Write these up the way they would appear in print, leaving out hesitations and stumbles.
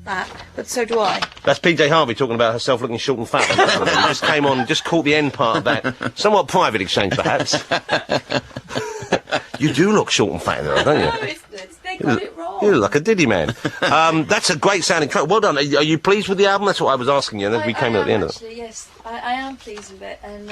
that, but so do I. That's PJ Harvey talking about herself looking short and fat. He just came on, just caught the end part of that. Somewhat private exchange, perhaps. You do look short and fat in there, don't you? No, they got it wrong. You look like a diddy man. That's a great sounding track. Well done. Are you pleased with the album? That's what I was asking you, and then we came at the end of it. Actually, yes, I am pleased with it, and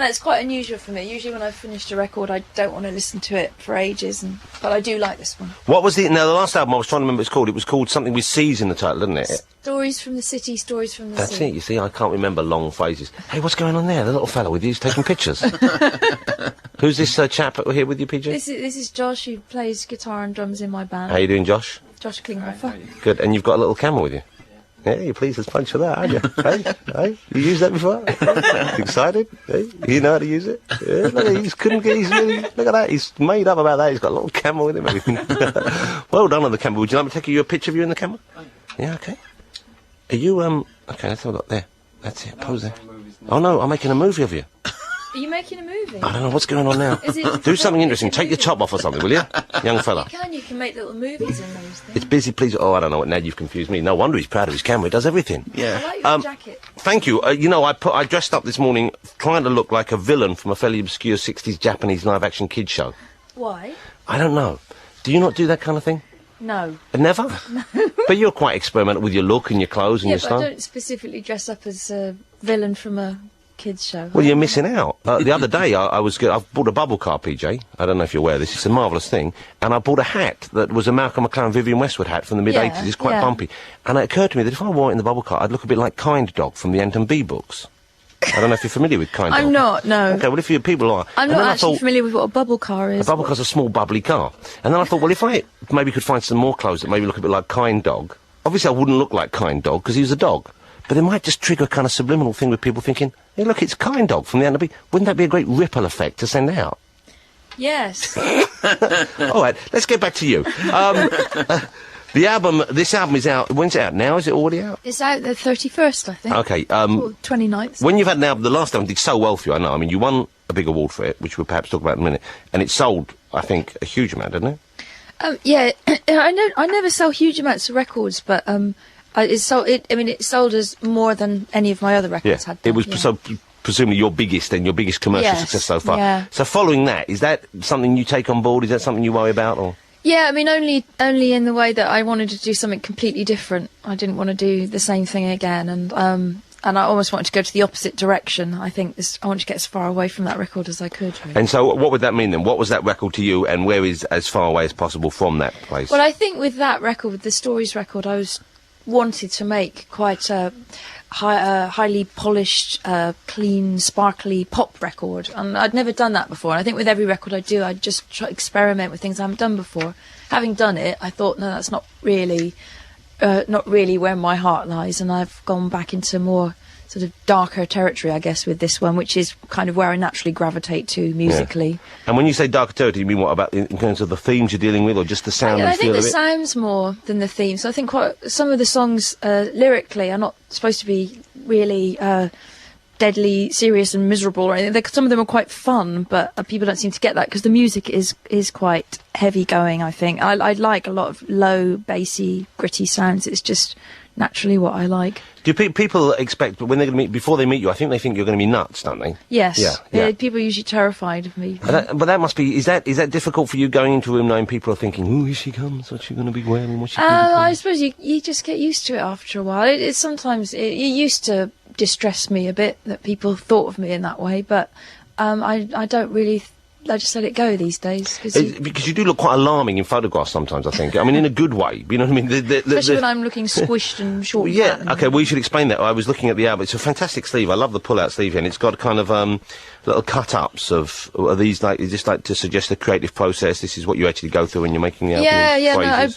it's quite unusual for me. Usually when I've finished a record, I don't want to listen to it for ages, but I do like this one. What was the last album I was trying to remember what it's called? It was called something with C's in the title, didn't it? Stories from the City, Stories from the Sea. That's it, you see, I can't remember long phrases. Hey, what's going on there? The little fellow with you, he's taking pictures. Who's this chap here with you, PJ? This is Josh, who plays guitar and drums in my band. How you doing, Josh? Josh Klinghoffer. Good, and you've got a little camera with you? Yeah, you're pleased as punch for that, aren't you? Hey, you used that before? Excited? Hey, you know how to use it? Yeah, look, look at that, he's made up about that, he's got a little camera with him, everything. Well done on the camera. Would you like me to take you a picture of you in the camera? Yeah, okay. Are you, okay, let's have a look there. That's it, pose there. Oh no, I'm making a movie of you. Are you making a movie? I don't know what's going on now. Do something interesting. Take your top off or something, will you? Young fella. You can make little movies in those things. It's busy, please. Oh, I don't know what. Now you've confused me. No wonder he's proud of his camera. He does everything. Yeah. I like your jacket. Thank you. You know, I dressed up this morning trying to look like a villain from a fairly obscure 60s Japanese live-action kids show. Why? I don't know. Do you not do that kind of thing? No. Never? No. But you're quite experimental with your look and your clothes and your style. Yeah, but I don't specifically dress up as a villain from a kids show. Well, you're missing out. The other day, I bought a bubble car, PJ. I don't know if you're aware of this. It's a marvellous thing. And I bought a hat that was a Malcolm McLaren Vivienne Westwood hat from the mid-80s. It's quite bumpy. And it occurred to me that if I wore it in the bubble car, I'd look a bit like Kind Dog from the Anton B books. I don't know if you're familiar with Kind Dog. I'm not, no. Okay, well, if people are... I'm not actually familiar with what a bubble car is. A bubble car's a small, bubbly car. And then I thought, well, if I maybe could find some more clothes that maybe look a bit like Kind Dog... Obviously, I wouldn't look like Kind Dog, because he was a dog. But it might just trigger a kind of subliminal thing with people thinking, hey, look, it's Kind Dog from the Anton B. Wouldn't that be a great ripple effect to send out? Yes. All right, let's get back to you. This album is out. When's it out now? Is it already out? It's out the 31st, I think. Okay. Or 29th. When you've had an album, the last album did so well for you, I know. I mean, you won a big award for it, which we'll perhaps talk about in a minute. And it sold, I think, a huge amount, didn't it? Yeah. I never sell huge amounts of records, but it sold as more than any of my other records had done. It was so presumably your biggest commercial success so far. Yeah. So following that, is that something you take on board? Is that something you worry about, or? Yeah, I mean, only in the way that I wanted to do something completely different. I didn't want to do the same thing again, and I almost wanted to go to the opposite direction. I think I wanted to get as far away from that record as I could. Really. And so, what would that mean then? What was that record to you, and where is as far away as possible from that place? Well, I think with that record, with the Stories record, I wanted to make quite a highly polished, clean, sparkly pop record, and I'd never done that before. And I think with every record I do, I just try to experiment with things I haven't done before. Having done it, I thought, no, that's not really where my heart lies, and I've gone back into more sort of darker territory, I guess, with this one, which is kind of where I naturally gravitate to musically. Yeah. And when you say darker territory, you mean what about in terms of the themes you're dealing with, or just the sound and feel of it? I think the sounds more than the themes. I think some of the songs lyrically are not supposed to be really deadly serious and miserable or anything. Some of them are quite fun, but people don't seem to get that because the music is quite heavy going, I think. I like a lot of low, bassy, gritty sounds. It's just naturally what I like. Do people expect, when they're going to meet, before they meet you, I think they think you're going to be nuts, don't they? Yes. Yeah. People are usually terrified of me. But that must be, is that difficult for you going into a room knowing people are thinking, ooh, here she comes, what's she going to be wearing, what's she going to be I suppose you just get used to it after a while. It sometimes, it used to distress me a bit that people thought of me in that way, but I don't really... I just let it go these days. Because you do look quite alarming in photographs sometimes, I think. I mean, in a good way. You know what I mean? Especially when I'm looking squished and short. Yeah, okay, well, you should explain that. I was looking at the album. It's a fantastic sleeve. I love the pull-out sleeve here, and it's got kind of little cut-ups of these, like, just like to suggest the creative process. This is what you actually go through when you're making the album. Yeah.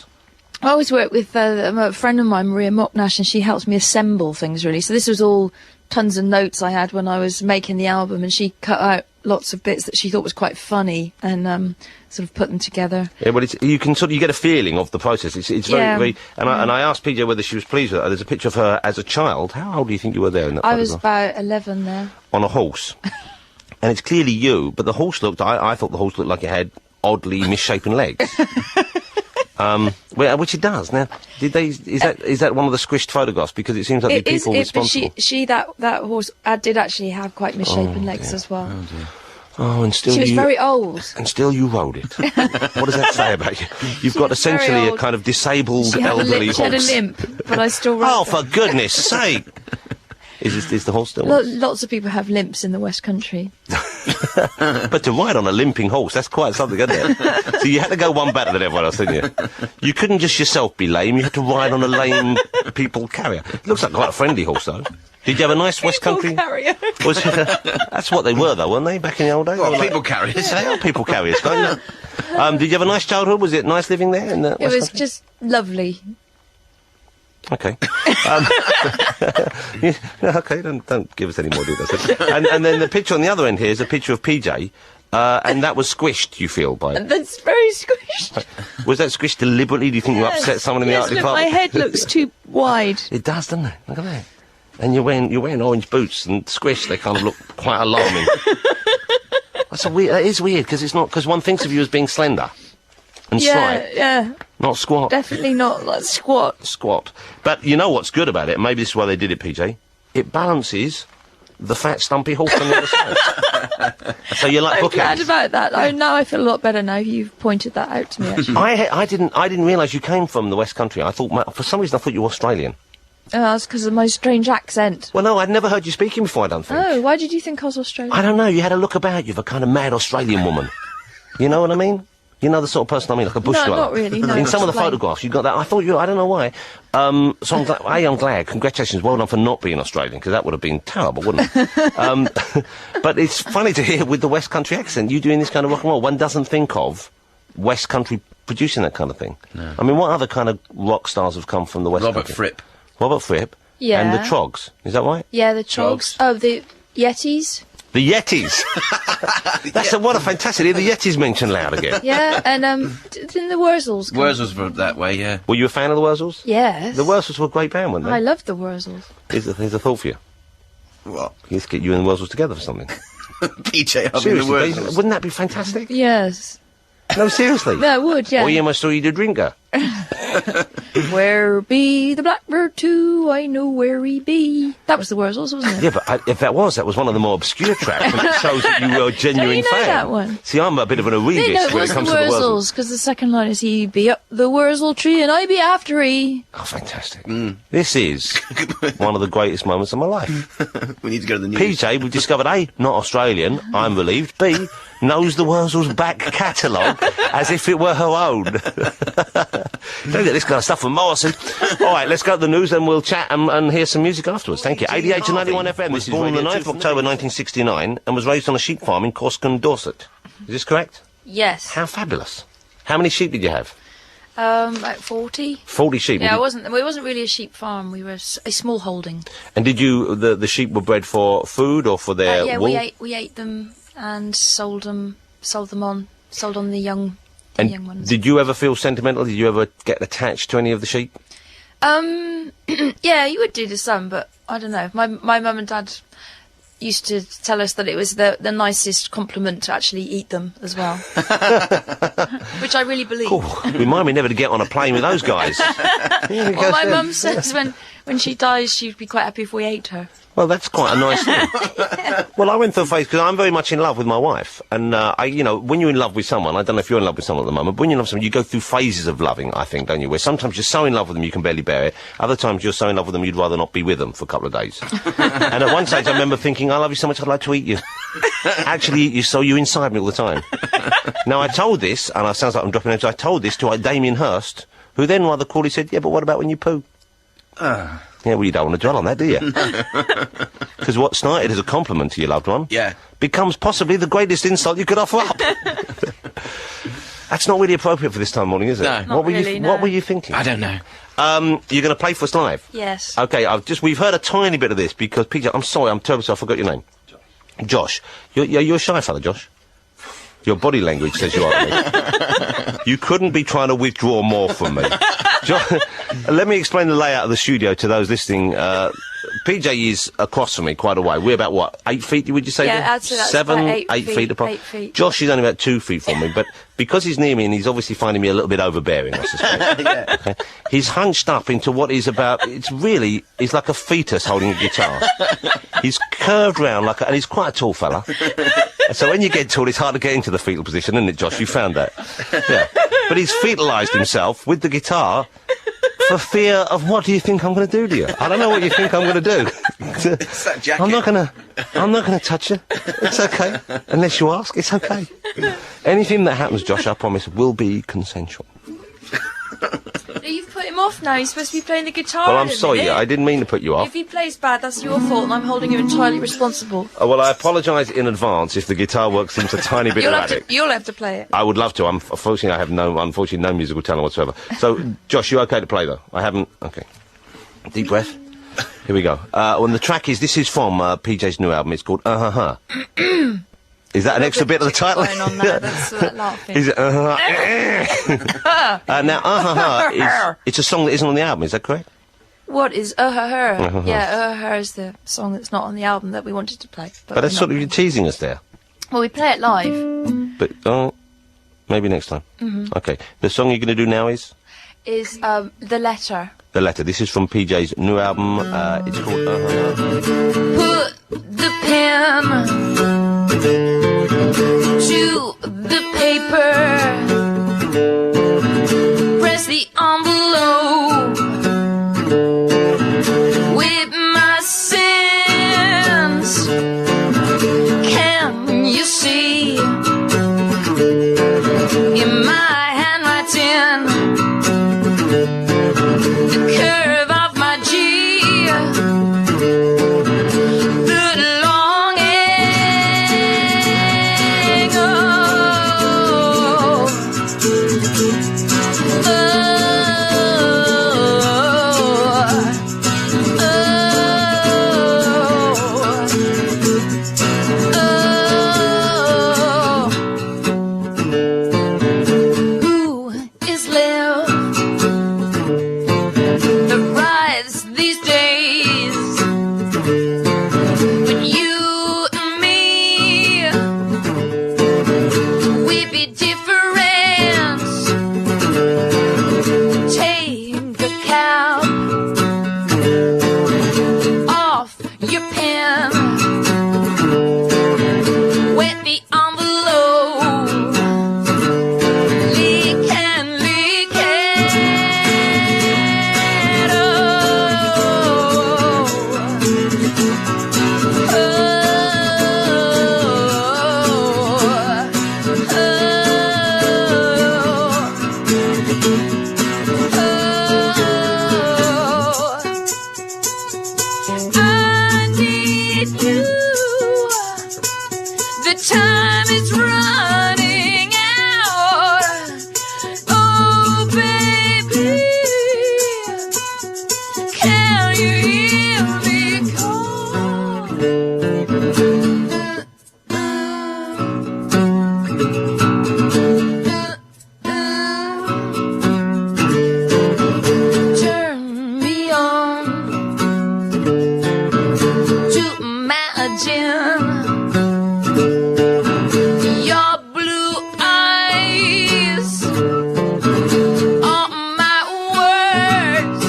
I always work with a friend of mine, Maria Mocknash, and she helps me assemble things, really. So this was all tons of notes I had when I was making the album, and she cut out lots of bits that she thought was quite funny and sort of put them together. Yeah, well, you get a feeling of the process. It's very, and I asked PJ whether she was pleased with it. There's a picture of her as a child. How old do you think you were there in that photograph? I was about 11 there. On a horse. And it's clearly you, but the horse I thought the horse looked like it had oddly misshapen legs. Which it does. Now, is that one of the squished photographs? Because it seems like the people responsible. But that horse did actually have quite misshapen legs as well. Oh, dear. Oh, and still she was very old. And still you rode it. What does that say about you? You've got essentially a kind of disabled elderly horse. She had a limp, but I still rode Oh, for goodness sake! Is the horse still? Lots of people have limps in the West Country. But to ride on a limping horse, that's quite something, isn't it? So you had to go one better than everyone else, didn't you? You couldn't just yourself be lame, you had to ride on a lame people carrier. It looks like quite a friendly horse, though. Did you have a nice West Country? Carrier. That's what they were, though, weren't they, back in the old days? Well, people carriers. They are people carriers, can't you? Did you have a nice childhood? Was it nice living there? It was just lovely. Okay. Okay, don't give us any more details. And then the picture on the other end here is a picture of PJ, and that was squished, you feel, by it? That's very squished. Was that squished deliberately? Do you think you upset someone in the art department? My head looks too wide. It does, doesn't it? Look at that. And you're wearing orange boots and squished. They kind of look quite alarming. That is weird because one thinks of you as being slender and slight. Yeah. Not squat. Definitely not like squat. Squat. But you know what's good about it? Maybe this is why they did it, PJ. It balances the fat, stumpy horse on the other side. So you're like I'm bookends. glad about that. Now I feel a lot better now you've pointed that out to me, actually. I didn't realise you came from the West Country. I thought, for some reason, I thought you were Australian. Oh, that's because of my strange accent. Well, no, I'd never heard you speaking before, I don't think. Oh, why did you think I was Australian? I don't know, you had a look about you of a kind of mad Australian woman. You know what I mean? You know the sort of person I mean, like a bush No, not really, no. In some of the photographs, you got that. I thought I don't know why. So I'm glad. Congratulations, well done for not being Australian, because that would have been terrible, wouldn't it? But it's funny to hear with the West Country accent, you doing this kind of rock and roll. One doesn't think of West Country producing that kind of thing. No. I mean, what other kind of rock stars have come from the West Country? Robert Fripp. Yeah. And the Trogs, is that right? Yeah, the Trogs. Oh, the Yetis. The Yetis! What a fantastic... The Yetis mentioned loud again. Yeah, and didn't the Wurzels come? Wurzels were that way, yeah. Were you a fan of the Wurzels? Yes. The Wurzels were a great band, weren't they? I loved the Wurzels. Here's a thought for you. What? Let's get you and the Wurzels together for something. PJ, I'll be the Wurzels. Wouldn't that be fantastic? Yes. No, seriously? No, it would, yeah. Or you must saw you the drinker. Where be the blackbird too? I know where he be. That was the Wurzels, wasn't it? Yeah, but if that was one of the more obscure tracks, and it shows that you were a genuine fan. That one? See, I'm a bit of an elitist when it comes to the Wurzels. Because the second line is he be up the Wurzel tree and I be after he. Oh, fantastic. This is one of the greatest moments of my life. We need to go to the news. PJ, we've discovered, A, not Australian, I'm relieved, B, knows the Wurzels' back catalogue as if it were her own. Don't get this kind of stuff from Morrison. All right, let's go to the news and we'll chat and hear some music afterwards. Thank you. 88 to 91 FM was born on the 9th of October 1969 and was raised on a sheep farm in Corscombe, Dorset. Is this correct? Yes. How fabulous. How many sheep did you have? About 40. 40 sheep? Yeah, it wasn't really a sheep farm. We were a small holding. And did you, the sheep were bred for food or for their wool? Yeah, we ate them and sold on the young ones. Did you ever feel sentimental? Did you ever get attached to any of the sheep? Yeah, you would do to some, but I don't know. My mum and dad used to tell us that it was the nicest compliment to actually eat them as well. Which I really believe. Remind me never to get on a plane with those guys. Well, my mum says when she dies, she'd be quite happy if we ate her. Well, that's quite a nice thing. Well, I went through a phase, because I'm very much in love with my wife, and, when you're in love with someone, I don't know if you're in love with someone at the moment, but when you're in love with someone, you go through phases of loving, I think, don't you, where sometimes you're so in love with them you can barely bear it, other times you're so in love with them you'd rather not be with them for a couple of days. And at one stage I remember thinking, I love you so much I'd like to eat you. Actually eat you so you're inside me all the time. Now, I told this, and it sounds like I'm dropping names, I told this to Damien Hirst, who then rather coolly said, yeah, but what about when you poo? Yeah, well, you don't want to dwell on that, do you? Because what started as a compliment to your loved one becomes possibly the greatest insult you could offer up. That's not really appropriate for this time of morning, is it? No. Not really, no. What were you thinking? I don't know. You're going to play for us live? Yes. Okay, we've heard a tiny bit of this, because, PJ, I'm sorry, I'm terribly sorry, I forgot your name. Josh. You're a shy fella, Josh. Your body language says you are to me. You couldn't be trying to withdraw more from me. Let me explain the layout of the studio to those listening PJ is across from me quite a way. We're about, what, 8 feet, would you say? Yeah, I'd say that's 7, about 8 feet apart. 8 feet. Josh is only about 2 feet from me, but because he's near me and he's obviously finding me a little bit overbearing, I suspect. Yeah. Okay, he's hunched up into what is about, he's like a fetus holding a guitar. He's curved round and he's quite a tall fella. So when you get tall, it's hard to get into the fetal position, isn't it, Josh? You found that. Yeah. But he's fetalised himself with the guitar for fear of what do you think I'm going to do to you? I don't know what you think I'm going to do. It's that jacket. I'm not going to touch you. It's okay. Unless you ask, it's okay. Anything that happens, Josh, I promise, will be consensual. You've put him off now. He's supposed to be playing the guitar. Well, I'm sorry. I didn't mean to put you off. If he plays bad, that's your fault, and I'm holding you entirely responsible. Well, I apologise in advance if the guitar work seems a tiny bit erratic. You'll have to play it. I would love to. Unfortunately, I have no musical talent whatsoever. So, Josh, you okay to play, though? I haven't... Okay. Deep breath. Here we go. Well, the track is... This is from PJ's new album. It's called Is that an extra bit of the title? Going on there, that's that laughing. Is it now, it's a song that isn't on the album, is that correct? What is her? Yeah, her is the song that's not on the album that we wanted to play. But that's sort of, you're teasing us there. Well, we play it live. But, maybe next time. Okay. The song you're going to do now is? Is The Letter. The Letter. This is from PJ's new album. It's called Put the pen to the paper, press the envelope with my sins. Can you see in my handwriting the curve of my G? The longing, who is left that rides these days? But you and me, we be different. Take the cap off your pen, wet the envelope, leak and leak it. I need you. The time is running out. Oh, baby, can you hear me call? Turn me on to imagine your blue eyes on my words,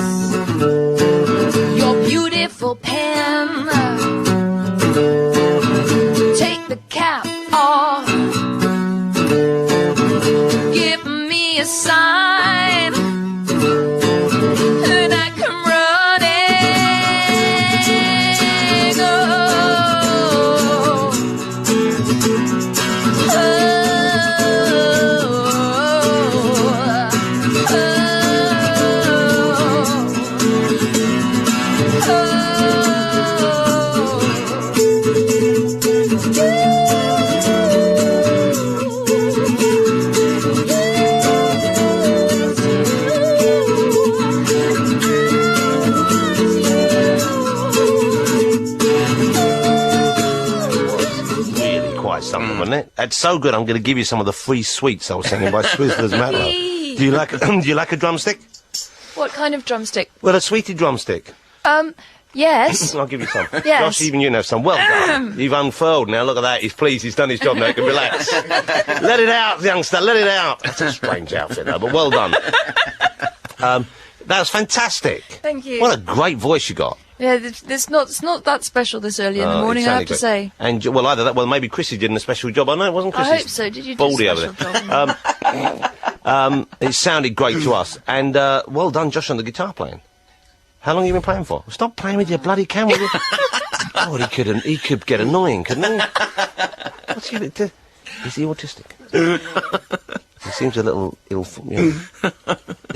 your beautiful pen. Take the cap off, give me a sign, and I come running. really quite something, wasn't it? It's so good, I'm going to give you some of the free sweets I was singing by Swizzler's Matlow. Do you like a drumstick? What kind of drumstick? Well, a sweetie drumstick. Yes. I'll give you some. Yes. Josh, even you can have some. Well done. You've unfurled now. Look at that. He's pleased. He's done his job now. He can relax. Let it out, youngster. Let it out. That's a strange outfit, though, but well done. That was fantastic. Thank you. What a great voice you got. Yeah, it's not that special this early in the morning, I have to say. And, well, either that, well, maybe Chrissy did a special job. I know it wasn't Chrissy. I hope so. Did you do Baldy a special job? It sounded great to us. And, well done, Josh, on the guitar playing. How long have you been playing for? Stop playing with your bloody camera. God, he could get annoying, couldn't he? What's he do? Is he autistic? He seems a little ill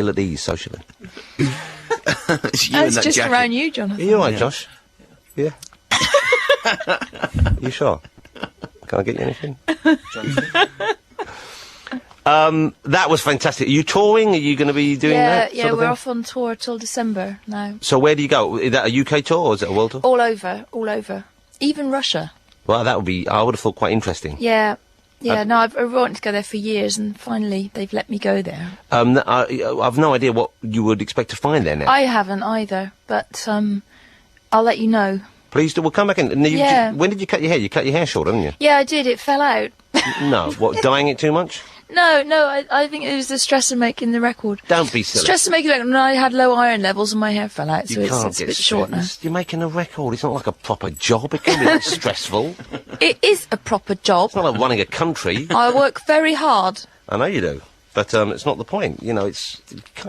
at ease socially. It's just jacket. Around you, Jonathan. Are you all right, Josh? Yeah. You sure? Can I get you anything? That was fantastic. Are you touring? Are you going to be doing that? Yeah, we're off on tour till December now. So where do you go? Is that a UK tour or is it a world tour? All over. Even Russia. Well, that would be, I would have thought, quite interesting. Yeah. Yeah, no, I've wanted to go there for years, and finally they've let me go there. I've no idea what you would expect to find there now. I haven't either, but I'll let you know. Please do. We'll come back in. When did you cut your hair? You cut your hair short, didn't you? Yeah, I did. It fell out. No. What, dyeing it too much? No, I think it was the stress of making the record. Don't be silly. Stress of making the record, and I had low iron levels and my hair fell out, so it's a bit short now. You're making a record. It's not like a proper job. It can be like stressful. It is a proper job. It's not like running a country. I work very hard. I know you do. But it's not the point. You know,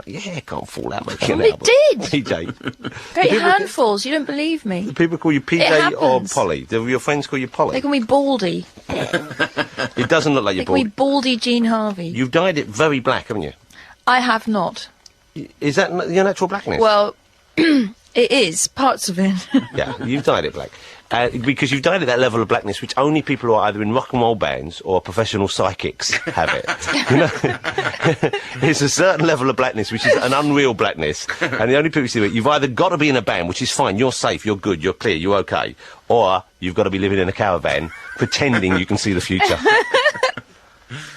your hair can't fall out making an album. It did! PJ. Great handfuls, you don't believe me. Do people call you PJ or Polly? Do your friends call you Polly? They call me Baldy. It doesn't look like you're Baldy. They call me Baldy Jean Harvey. You've dyed it very black, haven't you? I have not. Is that your natural blackness? Well, it is, parts of it. Yeah, you've dyed it black. Because you've dyed it that level of blackness which only people who are either in rock and roll bands or professional psychics have it. You know? It's a certain level of blackness which is an unreal blackness, and the only people who see it, you've either got to be in a band, which is fine, you're safe, you're good, you're clear, you're okay, or you've got to be living in a caravan pretending you can see the future.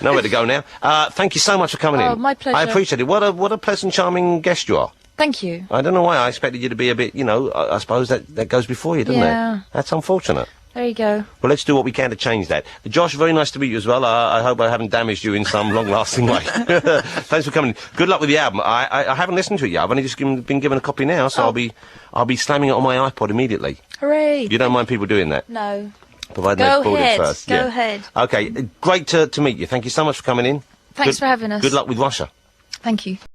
Nowhere to go now. Thank you so much for coming in. Oh, my pleasure. I appreciate it. What a pleasant, charming guest you are. Thank you. I don't know why I expected you to be a bit, I suppose that goes before you, doesn't it? That's unfortunate. There you go. Well, let's do what we can to change that. Josh, very nice to meet you as well. I hope I haven't damaged you in some long-lasting way. Thanks for coming. Good luck with the album. I haven't listened to it yet. I've only just been given a copy now, so I'll be slamming it on my iPod immediately. Hooray! You don't mind people doing that? No. Providing they've bought it first. Go ahead. Okay, great to meet you. Thank you so much for coming in. Thanks for having us. Good luck with Russia. Thank you.